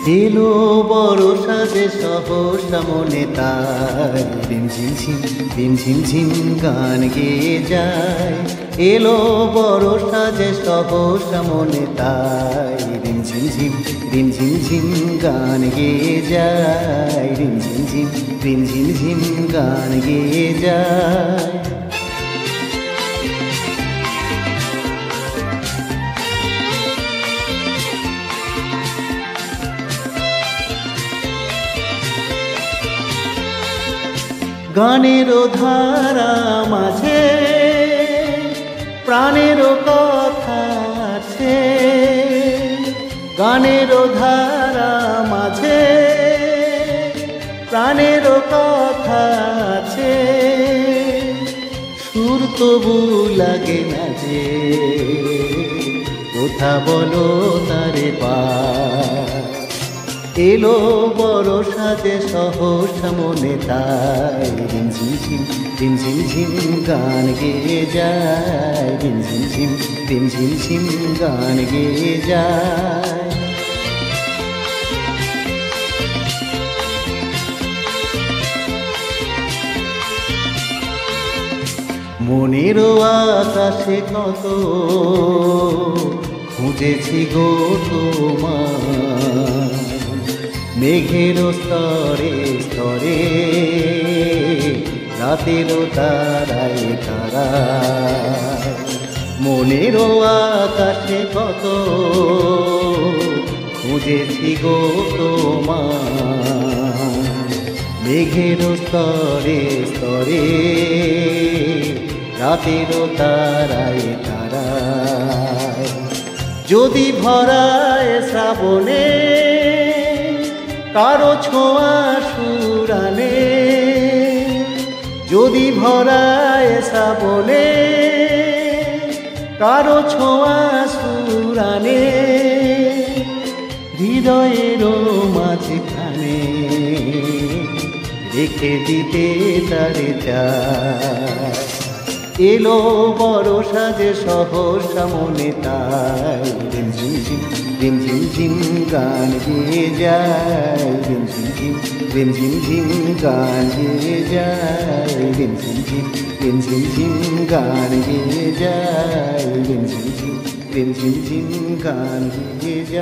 এলো বরষা যে সহসা মনে তাই রিম ঝিম ঝিম গান গেয়ে যায়। এলো বরষা যে সহসা মনে তাই রিম ঝিম গান গেয়ে যায়। রিম ঝিম গান গেয়ে যায়। গানেরও ধারা মাঝে প্রাণেরও কথা আছে। গানেরও ধারা মাঝে প্রাণেরও কথা আছে। সুর তবু লাগে না যে কথা বলো তারে পা। এলো বরষা যে সহসা মনে তাই রিম ঝিম গান গেয়ে যায়। রিম ঝিম গান গেয়ে যায়। মনেরও আকাশে কত খুঁজেছি গো তোমার। মেঘের স্তরে স্তরে রাতেরও তারায় তারায়। মনেরও আকাশে কত খুঁজেছি গো তোমার। মেঘের স্তরে স্তরে রাতেরও তারায় তারায়। যদি ভরায় শ্রাবণে কারো ছোঁয়া সুরানে। যদি ভরায় শ্রাবণে কারো ছোঁয়া সুরানে। হৃদয়েরও মাঝখানে রেখে দিতে তারে চায়। এলো বরষা যে সহসা মনে তাই রিম ঝিম গান গেয়ে যায়। রিম ঝিম গান গেয়ে যায়। রিম ঝিম গান গেয়ে যায়। রিম ঝিম গান গেয়ে যায়।